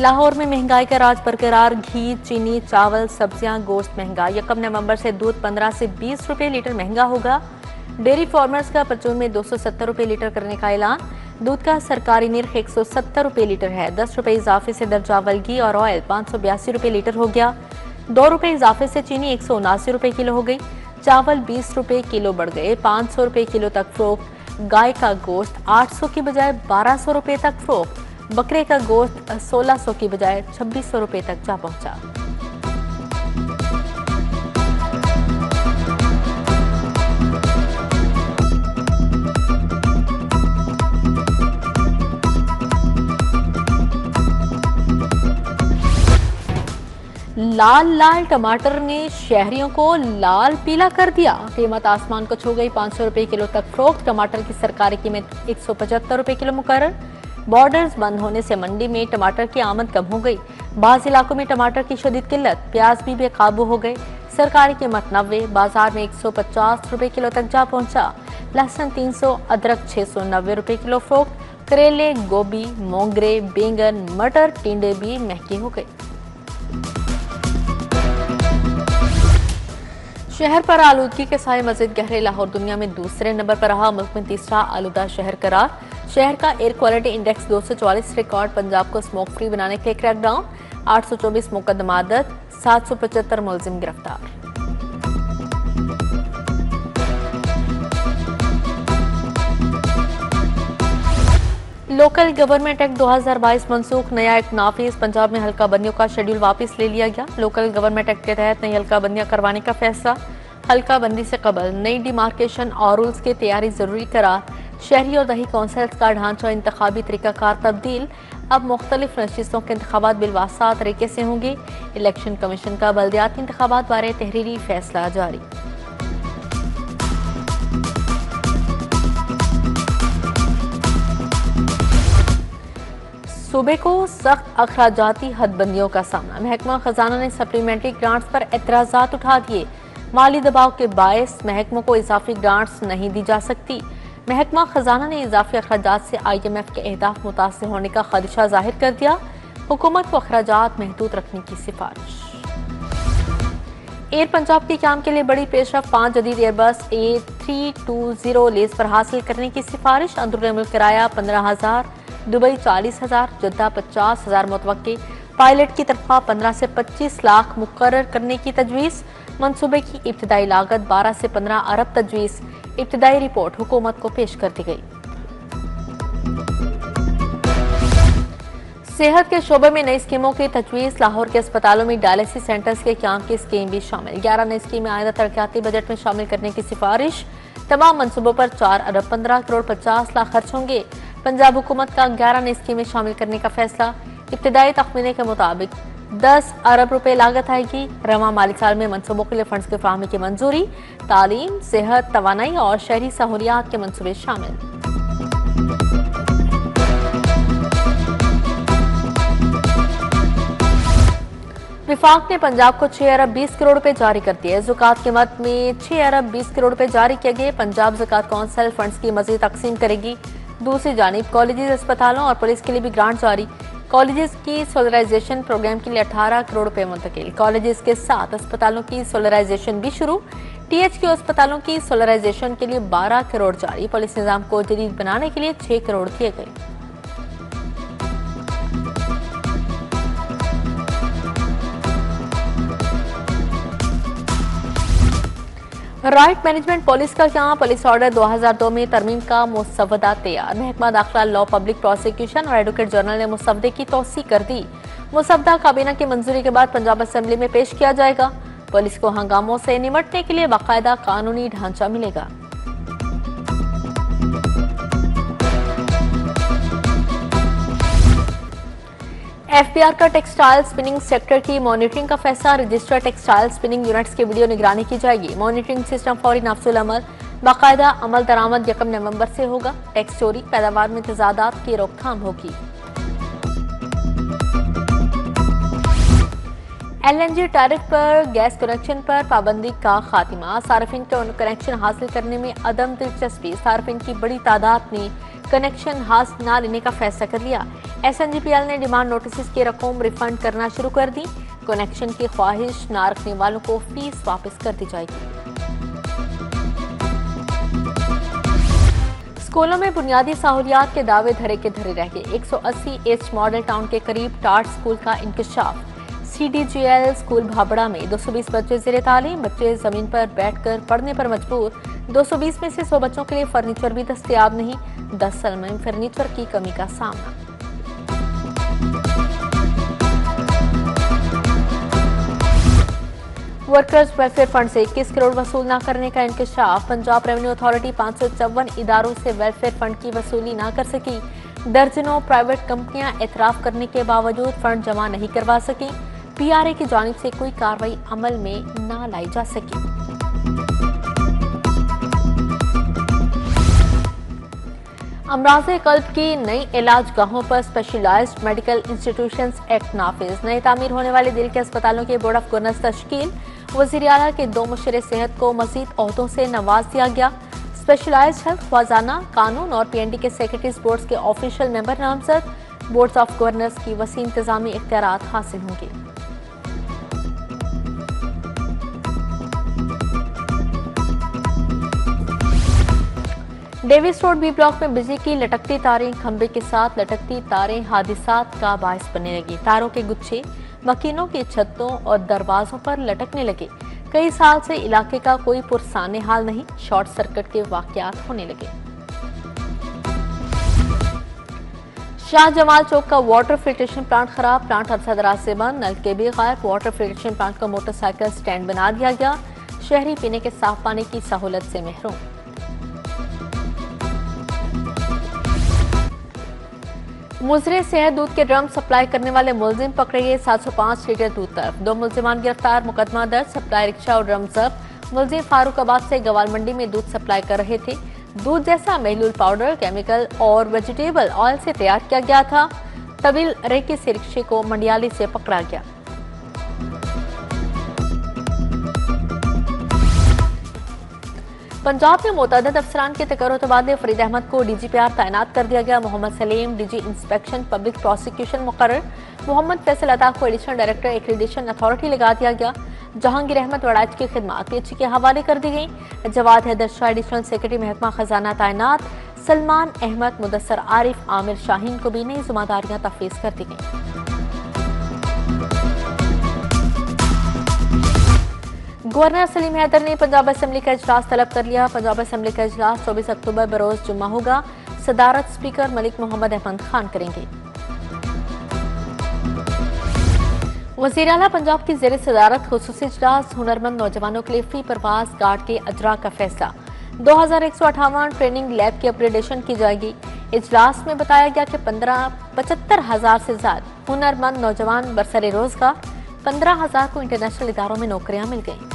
लाहौर में महंगाई का राज बरकरार। घी, चीनी, चावल, सब्जियां, गोश्त महंगा। 1 नवंबर से दूध 15 से 20 रुपए लीटर महंगा होगा। डेयरी फार्मर्स का परचून में 270 रुपए लीटर करने का ऐलान। दूध का सरकारी निर्ख 170 रुपए लीटर है। 10 रुपए इजाफे से दर्जावल घी और ऑयल 582 रुपए लीटर हो गया। 2 रुपए इजाफे से चीनी 179 रुपए किलो हो गई। चावल 20 रुपए किलो बढ़ गए, 500 रुपए किलो तक फरोख्त। गाय का गोश्त 800 की बजाय 1200 रुपए तक फरोख्त। बकरे का गोश्त 1600 की बजाय 2600 रुपए तक जा पहुंचा। लाल लाल टमाटर ने शहरियों को लाल पीला कर दिया। कीमत आसमान को छू गई। 500 रुपए किलो तक फरोख्त। टमाटर की सरकारी कीमत 175 रुपए किलो मुकर्रर। बॉर्डर्स बंद होने से मंडी में टमाटर की आमद कम हो गई। बाज़ इलाकों में टमाटर की शदीद किल्लत। प्याज भी बेकाबू हो गए। सरकारी कीमत 90, बाजार में 150 रुपए किलो तक जा पहुंचा। लहसुन 300, अदरक 690 रुपए किलो फरोख्त। करेले, गोभी, मोंगरे, बैंगन, मटर, टिंडे भी महंगे हो गए। शहर पर आलूदगी के साए मजीद गहरे। लाहौर दुनिया में दूसरे नंबर पर रहा। मुल्क में तीसरा आलूदा शहर करार। शहर का air quality index 244 record. Punjab को स्मोक फ्री बनाने के लिए क्रैकडाउन। 824 मुकदमा दर्ज। 775 मुलजिम गिरफ्तार। लोकल गवर्नमेंट एक्ट 2022 मनसूख। नया एक्ट नाफिज। पंजाब में हल्का बंदियों का शेड्यूल वापस ले लिया गया। लोकल गवर्नमेंट एक्ट के तहत नई हल्का बंदियां करवाने का फैसला। हल्का बंदी से कबल नई डिमार्केशन और रूल्स की तैयारी जरूरी करार। शहरी और दही काउंसिल्स का ढांचा और इंतखाबी तरीकाकार तब्दील। अब मुख्तलिफ नशिस्तों के इंतखाबात बिलवासा तरीके से होंगे। इलेक्शन कमीशन का बल्दियाती इंतखाबात बारे तहरीरी फैसला जारी। सूबे को सख्त अखराजाती हदबंदियों का सामना। महकमा खजाना ने सप्लीमेंट्री ग्रांट्स पर एतराजात उठा दिए। माली दबाव के बायस महकमों को इजाफी ग्रांट्स नहीं दी जा सकती। महकमा खजाना ने इजाफी अखराजात से IMF के अहदाफ मुतासिर होने का खदशा जाहिर कर दिया। हुकूमत को अखराजात महदूद रखने की सिफारिश। एयर पंजाब के काम के लिए बड़ी पेशरफ। 5 जदीद एयरबस A320 लेज पर हासिल करने की सिफारिश। अंदरूनी मुल्क किराया 15,000, दुबई 40,000, जद्दा 50,000 मुतवक्के। पायलट की तरफा 15 से 25 लाख मुकर्रर करने की तजवीज़। मंसूबे की इब्तदाई लागत 12 से 15 अरब तजवीज़। इब्तदाई रिपोर्ट हुकूमत को पेश कर दी गई। सेहत के शोबे में नई स्कीमों की तजवीज़। लाहौर के अस्पतालों में डायलिसिस सेंटर्स के क्याम की स्कीम भी शामिल। 11 नई स्कीमें आइंदा तरक्याती बजट में शामिल करने की सिफारिश। तमाम मंसूबों पर 4 अरब 15 करोड़ 50 लाख खर्च होंगे। पंजाब हुकूमत का 11 नई स्कीमें शामिल करने का फैसला। इब्तदाई तखमीने के मुताबिक 10 अरब रुपए लागत आएगी। रवा माली साल में मंसूबों के लिए फंड्स की फराहमी की मंजूरी। तालीम, सेहत, तवानाई और शहरी सहूलियात के मंसूबे शामिल। विफाक ने पंजाब को 6 अरब 20 करोड़ रुपए जारी कर दिए। ज़कात के मद में 6 अरब 20 करोड़ रुपए जारी किए गए। पंजाब ज़कात कौंसिल फंड्स की मजीद तकसीम करेगी। दूसरी जानिब कॉलेजेस, अस्पतालों और पुलिस के लिए भी ग्रांट जारी। कॉलेजेस की सोलराइजेशन प्रोग्राम के लिए 18 करोड़ रुपए मुंतकिल। कॉलेजेस के साथ अस्पतालों की सोलराइजेशन भी शुरू। THQ अस्पतालों की सोलराइजेशन के लिए 12 करोड़ जारी। पुलिस निजाम को जदीद बनाने के लिए 6 करोड़ दिए गए। राइट मैनेजमेंट पॉलिसी का क्या। पुलिस ऑर्डर 2002 में तरमीम का मुसवदा तैयार। महकमा दाखिला, लॉ, पब्लिक प्रोसिक्यूशन और एडवोकेट जनरल ने मुसवदे की तौसी कर दी। मुसवदा काबीना की मंजूरी के बाद पंजाब असेंबली में पेश किया जाएगा। पुलिस को हंगामों से निपटने के लिए बाकायदा कानूनी ढांचा मिलेगा। FBR का टेक्सटाइल स्पिनिंग सेक्टर की मॉनिटरिंग का फैसला। रजिस्टर्ड टेक्सटाइल स्पिनिंग यूनिट्स की वीडियो निगरानी की जाएगी। मॉनिटरिंग सिस्टम फौरी नफ्सुल अमल। बाकायदा अमल दरामद 1 नवंबर से होगा। टैक्स चोरी, पैदावार में तजादात की रोकथाम होगी। LNG टैरिफ पर गैस कनेक्शन पर पाबंदी का खात्मा। सार्फिन को कनेक्शन हासिल करने में अदम दिलचस्पी। सार्फिन की बड़ी तादाद ने कनेक्शन हासिल न लेने का फैसला कर लिया। SNGPL ने डिमांड नोटिस की रकम रिफंड करना शुरू कर दी। कनेक्शन की ख्वाहिश न रखने वालों को फीस वापस कर दी जाएगी। स्कूलों में बुनियादी सहूलियात के दावे धरे के धरे रह गए। 180 एच मॉडल टाउन के करीब टाट स्कूल का इंकशाफ। CDGL स्कूल भाबड़ा में 220 बच्चे ज़ेरे तालीम। बच्चे जमीन पर बैठकर पढ़ने पर मजबूर। 220 में से 100 बच्चों के लिए फर्नीचर भी दस्तयाब नहीं। 10 साल में फर्नीचर की कमी का सामना। वर्कर्स वेलफेयर फंड से 21 करोड़ वसूल न करने का इंकशाफ। पंजाब रेवेन्यू अथॉरिटी 554 इदारों से वेलफेयर फंड की वसूली न कर सकी। दर्जनों प्राइवेट कंपनियां एतराफ करने के बावजूद फंड जमा नहीं करवा सकी। PRA की जानिब से कोई कार्रवाई अमल में न लाई जा सकी। अमराज़े कल्ब की नई इलाज गाहों पर स्पेशलाइज्ड मेडिकल इंस्टीट्यूशंस एक्ट नाफिज। नए तामीर होने वाले दिल के अस्पतालों के बोर्ड ऑफ गवर्नर्स तश्कील। वज़ीर आला के 2 मुशीर सेहत को मजीद ओहदों से नवाज दिया गया। स्पेशलाइज्ड हेल्थ खजाना कानून और PND के सेक्रेटरीज बोर्ड के ऑफिशियल मेंबर नामजद। बोर्ड ऑफ गवर्नर्स की वसी इंतजामी इख्तियारात हासिल होंगे। डेविस रोड B ब्लॉक में बिजली की लटकती तारें खंबे के साथ लटकती तारें हादिसात का बायस बनने लगी। तारों के गुच्छे मकीनों की छतों और दरवाजों पर लटकने लगे। कई साल से इलाके का कोई पुरसाने हाल नहीं। शॉर्ट सर्किट के वाकयात होने लगे। शाह जमाल चौक का वाटर फिल्ट्रेशन प्लांट खराब। प्लांट अरसा दराज से बंद। नलके भी गायब। वाटर फिल्ट्रेशन प्लांट का मोटरसाइकिल स्टैंड बना दिया गया। शहरी पीने के साफ पानी की सहूलत से महरूम। मुजरे सेहत दूध के ड्रम सप्लाई करने वाले मुलजिम पकड़े गए। 705 लीटर दूध तलब। 2 मुलजिमान गिरफ्तार। मुकदमा दर्ज। सप्लाई रिक्शा और ड्रम जब्त। मुलजिम फारूकाबाद से गवाल मंडी में दूध सप्लाई कर रहे थे। दूध जैसा महलूल पाउडर केमिकल और वेजिटेबल ऑयल से तैयार किया गया था। तवील रेके से रिक्शे को मंडियाली से पकड़ा गया। पंजाब में मुतअद्दिद अफसरान के तकर्रुर तबादले। फरीद अहमद को DGPR तैनात कर दिया गया। Mohammad Salim DG inspection public prosecution मुकर्रर। मोहम्मद फैसल अता को एडिशनल डायरेक्टर एक्रीडिशन अथॉरिटी लगा दिया गया। जहांगीर अहमद वड़ाइच की खिदमात PH के हवाले कर दी गई। जवाद हैदर शाह एडिशनल सेक्रेटरी महकमा खजाना तैनात। सलमान अहमद मुदस्सर आरिफ आमिर शाहीन को भी नई जिम्मेदारियां तफवीज कर दी गई। गवर्नर सलीम हैदर ने पंजाब असेंबली का इजलास तलब कर लिया। पंजाब असेंबली का इजलास 24 अक्टूबर बरोज जुम्मा होगा। सदारत स्पीकर मलिक मोहम्मद अहमद खान करेंगे। वज़ीर आला पंजाब की ज़ेर सदारत खुसूसी इजलास। हुनरमंद नौजवानों के लिए फ्री परवाज गार्ड के अजरा का फैसला। 2158 ट्रेनिंग लैब की अपग्रेडेशन की जाएगी। इजलास में बताया गया कि 75,000 से ज्यादा हुनरमंद नौजवान बरसरे रोजगार। 15,000 को इंटरनेशनल इदारों में नौकरियां मिल गईं।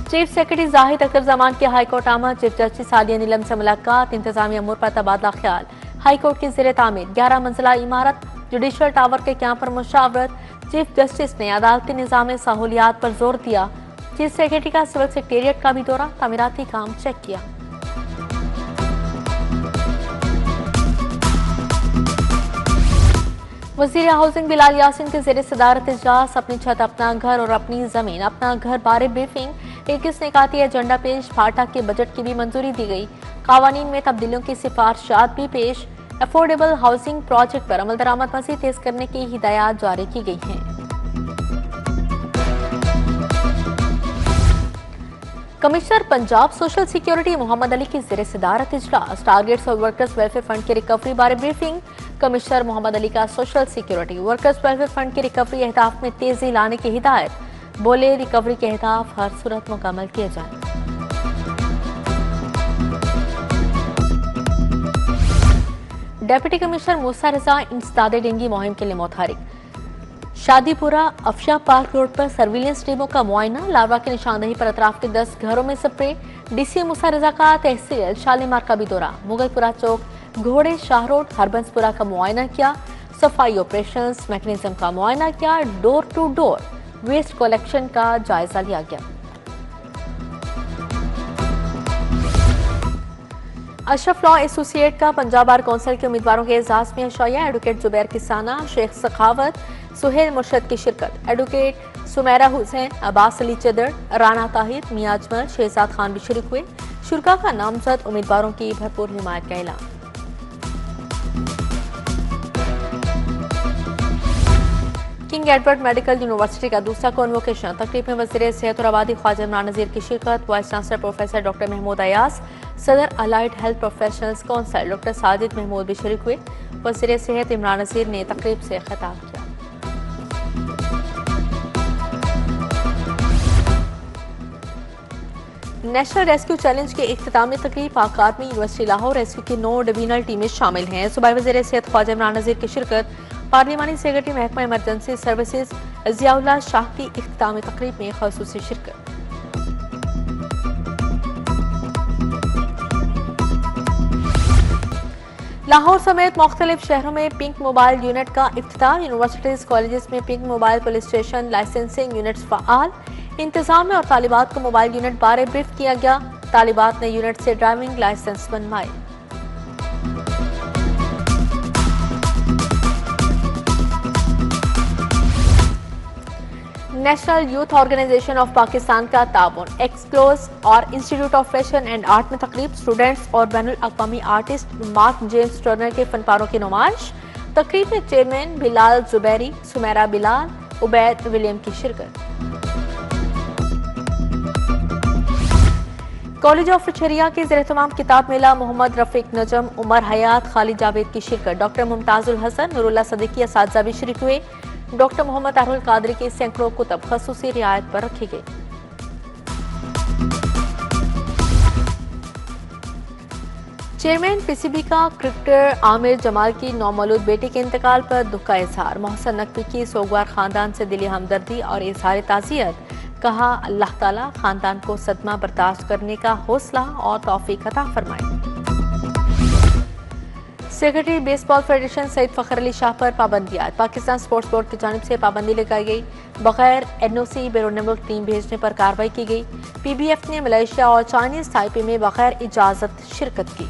चीफ सेक्रेटरी जाहिद अख्तर जमान की हाईकोर्ट आमद। चीफ जस्टिस आलिया नीलम से मुलाकात। इंतजामी अमूर पर तबादला ख्याल। हाईकोर्ट की ज़ेर तामीर 11 मंजिला इमारत। जुडिशल टावर के क्याम पर मुशावरत। चीफ जस्टिस ने अदालती निज़ाम सहूलियात पर जोर दिया। चीफ सेक्रेटरी का सिविल सेक्रेटेरिएट का भी दौरा। तामीराती काम चेक किया। वज़ीर हाउसिंग बिलाल यासीन के ज़ेर सदारत इजलास। अपनी छत अपना घर और अपनी जमीन अपना घर बारे ब्रीफिंग। 21 निकाती एजेंडा पेश। फाटा के बजट की भी मंजूरी दी गई। कावानीन में तब्दीलियों की सिफारिशात भी पेश। अफोर्डेबल हाउसिंग प्रोजेक्ट पर अमल दरामद मज़ीद तेज करने की हिदायत जारी की गई हैं। Commissioner Punjab social security Mohammad Ali की ज़ेर सदारत इजलास। टारगेट्स और वर्कर्स वेलफेयर फंड की रिकवरी बारे ब्रीफिंग। कमिश्नर मोहम्मद अली का social security workers welfare fund की रिकवरी अहदाफ में तेजी लाने की हिदायत। बोले रिकवरी के अहदाफ हर सूरत मुकम्मल किए जाएं। डेप्यूटी कमिश्नर मूसा रजा इंसदादे डेंगी मुहिम के लिए मुतहरिक। शादीपुरा अफशा पार्क रोड पर सर्विलेंस टीमों का मुआयना। लार्वा की निशानदही पर अतराफ के 10 घरों में स्प्रे। DC मूसा रजा का तहसील शालीमार का भी दौरा। मुगलपुरा चौक घोड़े शाहरोड हरबंसपुरा का मुआयना किया, सफाई ऑपरेशंस मैकेनिज्म का मुआयना किया, door to door waste collection का जायजा लिया गया। अशरफ लॉ एसोसिएट का पंजाब बार कौंसिल के उम्मीदवारों के एजाज में अशाया, एडवोकेट जुबैर किसाना, शेख सखावत, सुहेल मुर्शद की शिरकत, एडवोकेट सुमेरा हुसैन, अब्बास अली चदर, राना ताहिर, मियां अजमल, शहजाद खान भी शरीक हुए। शुरा का नामजद उम्मीदवारों की भरपूर हिमायत का ऐलान। किंग एडवर्ड मेडिकल यूनिवर्सिटी का दूसरा कॉन्वोकेशन, तकरीब में वज़ीर सेहत और आबादी ख्वाजा इमरान नज़ीर की शिरकत, vice chancellor professor doctor Mahmood Ayaz, सदर allied health professionals council doctor Sajid Mahmood भी शरीक हुए। वज़ीर सेहत इमरान नज़ीर ने तकरीब से खिताब किया। नेशनल रेस्क्यू चैलेंज के इख्तितामी तकरीब, पाक आर्मी यूनिवर्सिटी लाहौर रेस्क्यू की 9 डिवीजनल टीमें शामिल हैं। सूबाई वज़ीर सेहत ख्वाजा इमरान नज़ीर की शिरकत, पार्लिमानी सेक्रेटरी महकमा इमरजेंसी सर्विसेज ज़ियाउल्लाह शाह की इख्तितामी तकरीब में ख़ुसूसी शिरकत। लाहौर समेत मुख्तलिफ शहरों में पिंक मोबाइल यूनिट का इफ्तिताह, यूनिवर्सिटीज कॉलेजेस में pink mobile police station licensing units फ़आल, इंतजाम और तालिबात को मोबाइल यूनिट बारे ब्रीफ किया गया। तालिबात ने यूनिट से ड्राइविंग लाइसेंस बनवाए। National youth organisation of Pakistan का ताउन, एक्सप्लोज और institute of fashion and art में तकरीब, स्टूडेंट्स और बैनुल अक़वामी आर्टिस्ट मार्क जेम्स टर्नर के फनपारों की नुमाइश। तकरीब में चेयरमैन बिलाल जुबैरी, सुमेरा बिलाल, उबैद विलियम की शिरकत। कॉलेज ऑफ शरिया के ज़ेर-ए-तमाम किताब मेला, मोहम्मद रफीक नजम, उमर हयात, खालिद जावेद की शिरकत। डॉक्टर मुमताजुल हसन, नूरुल्लाह सदीकी असातिज़ा भी शरीक हुए। डॉक्टर मोहम्मद तारुल कादरी के सैकड़ों कुतब खसूसी रियायत पर रखे गए। चेयरमैन पीसीबी का क्रिकेटर आमिर जमाल की नौमौलूद बेटी के इंतकाल पर दुख का इजहार, मोहसन नकवी की सोगवार खानदान से दिली हमदर्दी और इजहार ताज़ियत। कहा, अल्लाह ताला खानदान को सदमा बर्दाश्त करने का हौसला और तौफीक अता फरमाए। Secretary baseball federation Saeed Fakhar Ali Shah पर पाबंदी आयद, पाकिस्तान स्पोर्ट्स बोर्ड की जानिब से पाबंदी लगाई गई। बगैर एनओसी बैरून मुल्क टीम भेजने पर कार्रवाई की गई। पीबीएफ ने मलेशिया और चाइनीज ताइपे में बगैर इजाज़त शिरकत की।